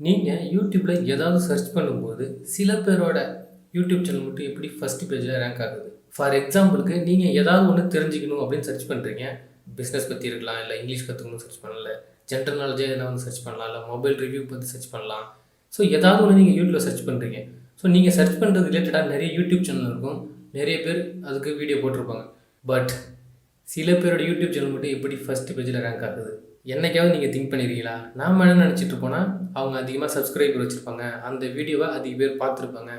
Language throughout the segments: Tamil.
நீங்க YouTubeல ஏதாவது சர்ச் பண்ணும்போது, சில பேரோட YouTube சேனல் மட்டும் எப்படி ஃபர்ஸ்ட் பேஜ்ல ரேங்க் ஆகுது. ஃபார் எக்ஸாம்பிளுக்கு நீங்க ஏதாவது ஒண்ணு தெரிஞ்சுக்கணும் அப்படின்னு சர்ச் பண்றீங்க. பிசினஸ் பத்தி இருக்கலாம், இல்ல இங்கிலீஷ் கத்துக்கணும்னு சர்ச் பண்ணலாம், இல்ல ஜெனரல் நாலேட்ஜ் எதனா வந்து சர்ச் பண்ணலாம், இல்ல மொபைல் ரிவ்யூ பத்தி சர்ச் பண்ணலாம். ஸோ ஏதாவது ஒண்ணு நீங்க YouTubeல சர்ச் பண்றீங்க. ஸோ நீங்க சர்ச் பண்றது ரிலேட்டடா நிறைய YouTube சேனல் இருக்கும். நிறைய பேர் அதுக்கு வீடியோ போட்டிருப்பாங்க. பட் சில பேரோட YouTube சேனல் மட்டும் எப்படி ஃபர்ஸ்ட் பேஜ்ல ரேங்க் ஆகுது. என்னைக்காவது நீங்கள் திங்க் பண்ணியிருக்கீங்களா? நாம என்ன நினச்சிட்டு இருப்போம்னா, அவங்க அதிகமாக சப்ஸ்கிரைபர் வச்சுருப்பாங்க, அந்த வீடியோவை அதிக பேர் பார்த்துருப்பாங்க,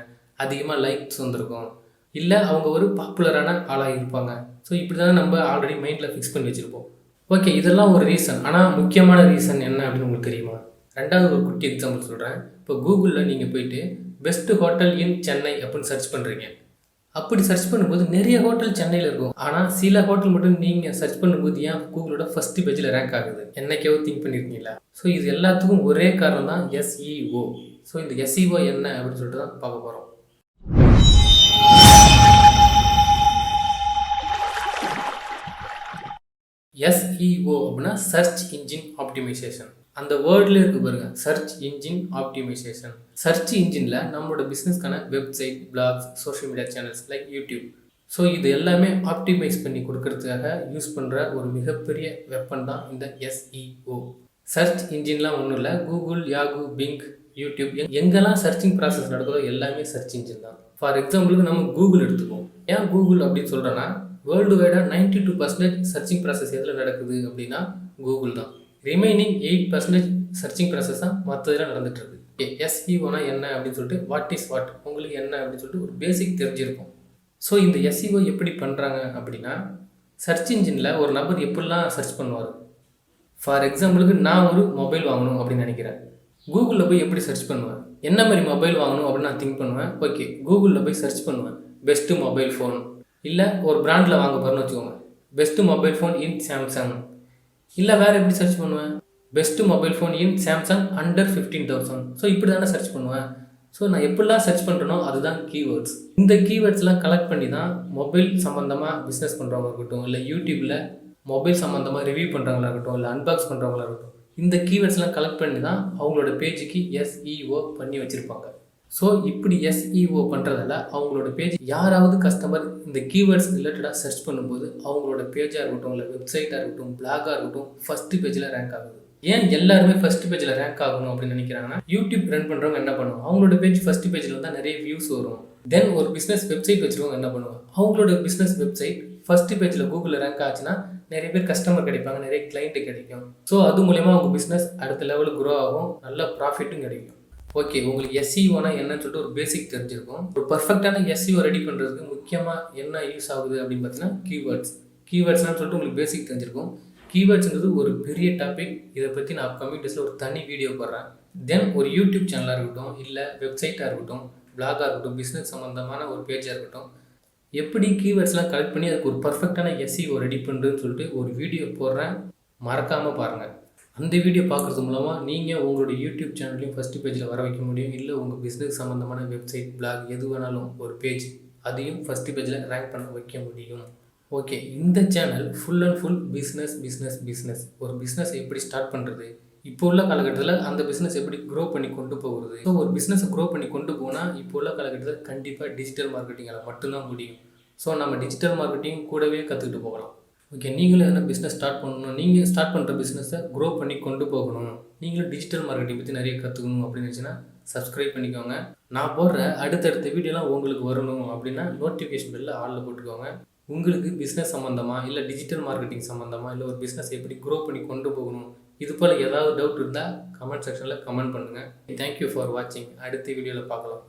அதிகமாக லைக்ஸ் வந்திருக்கும், இல்லை அவங்க ஒரு பாப்புலரான ஆளாக இருப்பாங்க. ஸோ இப்படி தான் நம்ம ஆல்ரெடி மைண்டில் ஃபிக்ஸ் பண்ணி வச்சுருப்போம். ஓகே, இதெல்லாம் ஒரு ரீசன். ஆனால் முக்கியமான ரீசன் என்ன அப்படின்னு உங்களுக்கு தெரியுமா? ரெண்டாவது ஒரு குட்டி எக்ஸாம்பிள் சொல்கிறேன். இப்போ கூகுளில் நீங்கள் போயிட்டு பெஸ்ட் ஹோட்டல் இன் சென்னை அப்படின்னு சர்ச் பண்ணுறீங்க. அப்படி சர்ச் பண்ணும்போது நிறைய ஹோட்டல் சென்னையில் இருக்கும். ஆனால் சில ஹோட்டல் மட்டும் நீங்கள் சர்ச் பண்ணும்போது ஏன் கூகுளோட ஃபர்ஸ்ட் பேஜில் ரேங்க் ஆகுது? என்னைக்காவது திங்க் பண்ணியிருக்கீங்களா? ஸோ இது எல்லாத்துக்கும் ஒரே காரணம் தான் SEO. ஸோ இந்த SEO என்ன அப்படின்னு சொல்லிட்டு தான் பார்க்க போகிறோம். SEO அப்படின்னா சர்ச் இன்ஜின் ஆப்டிமைசேஷன். அந்த வேர்டில் இருக்கு பாருங்க, சர்ச் இன்ஜின் ஆப்டிமைசேஷன். சர்ச் இன்ஜினில் நம்மளோட பிஸ்னஸ்க்கான website, blogs, social media channels like YouTube, so இது எல்லாமே ஆப்டிமைஸ் பண்ணி கொடுக்கறதுக்காக யூஸ் பண்ணுற ஒரு மிகப்பெரிய வெப்பன் தான் இந்த SEO. சர்ச் இன்ஜின்லாம் ஒன்றும் இல்லை, கூகுள், யாகு, பிங், யூடியூப் எங்கெல்லாம் சர்ச்சிங் ப்ராசஸ் நடக்குதோ எல்லாமே சர்ச் இன்ஜின் தான். ஃபார் எக்ஸாம்பிளுக்கு நம்ம கூகுள் எடுத்துப்போம். ஏன் கூகுள் அப்படின்னு சொல்கிறேன்னா, வேர்ல்டு வைடாக 92% சர்ச்சிங் ப்ராசஸ் எதில் நடக்குது அப்படின்னா கூகுள் தான். ரிமைனிங் 8% சர்ச்சிங் ப்ராசஸ் தான் மற்றதெல்லாம் நடந்துட்டு இருக்கு. SEOனா என்ன அப்படின்னு சொல்லிட்டு வாட் இஸ் வாட் உங்களுக்கு என்ன அப்படின்னு சொல்லிட்டு ஒரு பேசிக் தெரிஞ்சிருக்கும். ஸோ இந்த SEO எப்படி பண்ணுறாங்க அப்படின்னா, சர்ச் இன்ஜினில் ஒரு நபர் எப்படிலாம் சர்ச் பண்ணுவார். ஃபார் எக்ஸாம்பிளுக்கு நான் ஒரு மொபைல் வாங்கணும் அப்படின்னு நினைக்கிறேன். கூகுளில் போய் எப்படி சர்ச் பண்ணுவேன், என்ன மாதிரி மொபைல் வாங்கணும் அப்படின்னு நான் திங்க் பண்ணுவேன். ஓகே, கூகுளில் போய் சர்ச் பண்ணுவேன், பெஸ்ட்டு மொபைல் ஃபோன், இல்லை ஒரு பிராண்டில் வாங்க போகிறேன்னு வச்சுக்கோங்க, பெஸ்ட்டு மொபைல் ஃபோன் இன் சாம்சங். இல்லை வேறு எப்படி சர்ச் பண்ணுவேன், பெஸ்ட்டு மொபைல் ஃபோன் இன் சாம்சங் அண்டர் 15,000. ஸோ இப்படி தானே சர்ச் பண்ணுவேன். ஸோ நான் எப்படிலாம் சர்ச் பண்ணுறனோ அதுதான் கீவேர்ட்ஸ். இந்த கீவேர்ட்ஸ்லாம் கலெக்ட் பண்ணி தான் மொபைல் சம்மந்தமாக பிஸ்னஸ் பண்ணுறவங்க இருக்கட்டும், இல்லை யூடியூப்பில் மொபைல் சம்மந்தமாக ரிவ்யூ பண்ணுறவங்களா இருக்கட்டும், இல்லை அன்பாக்ஸ் பண்ணுறவங்களா இருக்கட்டும், இந்த கீவேர்ட்ஸ்லாம் கலெக்ட் பண்ணி தான் அவங்களோட பேஜுக்கு SEO பண்ணி வச்சுருப்பாங்க. ஸோ இப்படி SEO பண்ணுறதால அவங்களோட பேஜ் யாராவது கஸ்டமர் இந்த கீவேர்ட்ஸ் ரிலேட்டடாக சர்ச் பண்ணும்போது அவங்களோட பேஜாக இருக்கட்டும், இல்லை வெப்சைட்டாக இருக்கட்டும், பிளாகாக இருக்கட்டும், ஃபஸ்ட்டு பேஜில் ரேங்க் ஆகுது. ஏன் எல்லாருமே ஃபர்ஸ்ட் பேஜில் ரேங்க் ஆகணும் அப்படின்னு நினைக்கிறாங்கன்னா, யூடியூப் ரன் பண்ணுறவங்க என்ன பண்ணுவோம், அவங்களோட பேஜ் ஃபர்ஸ்ட் பேஜில் வந்தால் நிறைய வியூஸ் வரும். தென் ஒரு பிஸ்னஸ் வெப்சைட் வச்சுருவங்க என்ன பண்ணுவாங்க, அவங்களோட பிஸ்னஸ் வெப்சைட் ஃபர்ஸ்ட் பேஜில் கூகுளில் ரேங்க் ஆச்சுன்னா நிறைய பேர் கஸ்டமர் கிடைப்பாங்க, நிறைய கிளைண்ட்டு கிடைக்கும். ஸோ அது மூலயமா அவங்க பிஸ்னஸ் அடுத்த லெவலுக்கு க்ரோ ஆகும், நல்ல ப்ராஃபிட்டும் கிடைக்கும். ஓகே, உங்களுக்கு SEOனா என்னன்னு சொல்லிட்டு ஒரு பேசிக் தெரிஞ்சிருக்கும். ஒரு பர்ஃபெக்டான SEO ரெடி பண்ணுறதுக்கு முக்கியமாக என்ன யூஸ் ஆகுது அப்படின்னு பார்த்தீங்கன்னா கீவேர்ட்ஸ்னு சொல்லிட்டு உங்களுக்கு பேசிக் தெரிஞ்சிருக்கும். கீவேர்ட்ஸுங்கிறது ஒரு பெரிய டாபிக். இதை பற்றி நான் கம்மிங் டேஸில் ஒரு தனி வீடியோ போடுறேன். தென் ஒரு யூடியூப் சேனலாக இருக்கட்டும், இல்லை வெப்சைட்டாக இருக்கட்டும், பிளாகாக இருக்கட்டும், பிஸ்னஸ் சம்மந்தமான ஒரு பேஜாக இருக்கட்டும், எப்படி கீவேர்ட்ஸ்லாம் கலெக்ட் பண்ணி அதுக்கு ஒரு பர்ஃபெக்டான SEO ரெடி பண்ணுறதுன்னு சொல்லிட்டு ஒரு வீடியோ போடுறேன், மறக்காமல் பாருங்கள். அந்த வீடியோ பார்க்குறது மூலமாக நீங்கள் உங்களோட யூடியூப் சேனல்லையும் ஃபஸ்ட்டு பேஜில் வர வைக்க முடியும். இல்லை உங்கள் பிஸ்னஸ் சம்மந்தமான வெப்சைட், பிளாக் எது வேணாலும் ஒரு பேஜ் அதையும் ஃபஸ்ட்டு பேஜில் ரேங்க் பண்ண வைக்க முடியும். ஓகே, இந்த channel full and full business. ஒரு பிஸ்னஸ் எப்படி ஸ்டார்ட் பண்ணுறது, இப்போ உள்ள காலகட்டத்தில் அந்த பிஸ்னஸ் எப்படி க்ரோ பண்ணி கொண்டு போகிறது. ஸோ ஒரு பிஸ்னஸை க்ரோ பண்ணி கொண்டு போனால் இப்போ உள்ள காலகட்டத்தில் கண்டிப்பாக டிஜிட்டல் மார்க்கெட்டிங்கால் மட்டும்தான் முடியும். ஸோ நம்ம டிஜிட்டல் மார்க்கெட்டிங் கூடவே கற்றுக்கிட்டு போகலாம். ஓகே, நீங்களும் என்ன பிஸ்னஸ் ஸ்டார்ட் பண்ணணும், நீங்கள் ஸ்டார்ட் பண்ணுற பிஸ்னஸை க்ரோ பண்ணி கொண்டு போகணும், நீங்களும் டிஜிட்டல் மார்க்கெட்டிங் பற்றி நிறைய கற்றுக்கணும் அப்படின்னு நினச்சின்னா சப்ஸ்கிரைப் பண்ணிக்கோங்க. நான் போடுற அடுத்தடுத்த வீடியோலாம் உங்களுக்கு வரணும் அப்படின்னா நோட்டிஃபிகேஷன் பெல்ல ஆளில் போட்டுக்கோங்க. உங்களுக்கு பிஸ்னஸ் சம்மந்தமாக, இல்லை டிஜிட்டல் மார்க்கெட்டிங் சம்மந்தமாக, இல்லை ஒரு பிஸ்னஸ் எப்படி க்ரோ பண்ணி கொண்டு போகணும், இது போல் ஏதாவது டவுட் இருந்தால் கமெண்ட் செக்ஷனில் கமெண்ட் பண்ணுங்கள். தேங்க்யூ ஃபார் வாட்சிங். அடுத்த வீடியோவில் பார்க்கலாம்.